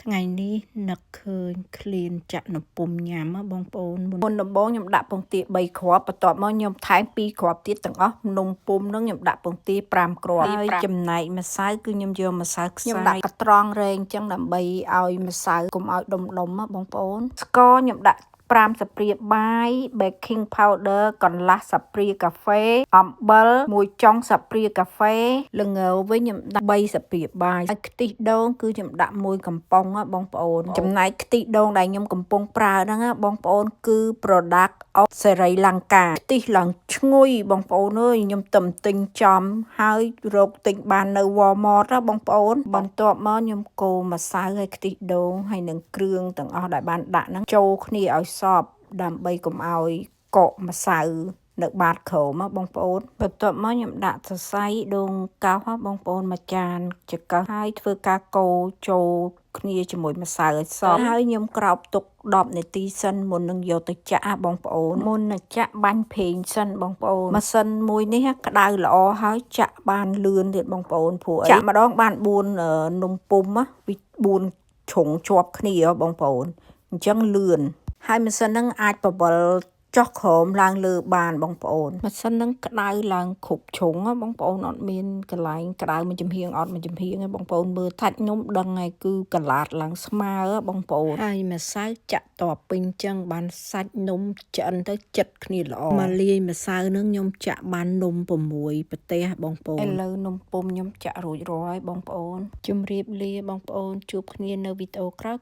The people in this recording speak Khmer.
ថ្ងៃនេះនឹកឃើញឃ្លានចាក់នពុំញ៉ាំបងប្អូនមុនដំបូងខ្ញុំដាក់ពងទា3គ្រាប់បន្ទាប់មកខ្ញុំថែម2គ្រាប់ទៀតទាំងអស់នំពុំនឹងខ្ញុំដាក់ពងទា5គ្រាប់ហើយចំណែកម្សៅគឺខ្ញុំយកម្សៅខ្សាយខ្ញុំដាក់កត្រង់រែងអញ្ចឹងដើម្បីឲ្យម្សៅកុំឲ្យដុំបងប្អូនស្ករខ្ញុំដាក់5 ស្ព្រាបាយ baking powder កន្លះស្ព្រាកាហ្វេអំបិល1ចុងស្ព្រាកាហ្វេល្ងវិញខ្ញុំដាក់3 ស្ព្រាបាយហើយខ្ទិះដូងគឺខ្ញុំដាក់1កំប៉ុងបងប្អូនចំណែកខ្ទិះដូងដែលខ្ញុំកំពុងប្រើហ្នឹងបងប្អូនគឺ product of Sri Lanka ខ្ទិះឡើងឈ្ងុយបងប្អូនអើយខ្ញុំទៅទិញចំហើយរកទិញបាននៅ Walmart បងប្អូនបន្ទាប់មកខ្ញុំកូរម្សៅហើយខ្ទិះដូងហើយនឹងគ្រឿងទាំងអស់ដែលបានដាក់ហ្នឹងចូលគ្នាឲ្យសព្វដើម្បីកុំឲ្យកកម្សៅនៅបាតក្រោមបងប្អូនបន្ទាប់មកខ្ញុំដាក់សរសៃដូងកោសបងប្អូនមួយចានចង្កឹះហើយធ្វើការកូរចូលគ្នាជាមួយម្សៅឲ្យសព្វហើយខ្ញុំក្រោបទុក10នាទីសិនមុននឹងយកទៅចាក់បងប្អូនមុននឹងចាក់បាញ់ប្រេងសិនបងប្អូនម៉ាស៊ីនមួយនេះក្តៅល្អហើយចាក់បានលឿនទៀតបងប្អូនព្រោះចាក់ម្ដងបាន4នំពុំវា4ជ្រុងជាប់គ្នាបងប្អូនអញ្ចឹងលឿនហើយម៉ាស៊ីនហ្នឹងអាចបបិលចុះក្រោមឡើងលើបានបងប្អូនម៉ាស៊ីនហ្នឹងក្តៅឡើងគ្រប់ជ្រុងបងប្អូនអត់មានកន្លែងក្តៅមួយចំហៀងអត់មួយចំហៀងទេបងប្អូនមើលថាច់ខ្ញុំដឹងហើយគឺកន្លាតឡើងស្មើបងប្អូនហើយម្សៅចាក់តពេញចឹងបានសាច់នំឆ្អិនទៅចិត្តគ្នាល្អមកលាយម្សៅហ្នឹងខ្ញុំចាក់បាននំ6ប្រទេសបងប្អូនឥឡូវនំពុំខ្ញុំចាក់រួចរាល់ហើយបងប្អូនជម្រាបលាបងប្អូនជួបគ្នានៅវីដេអូក្រោយ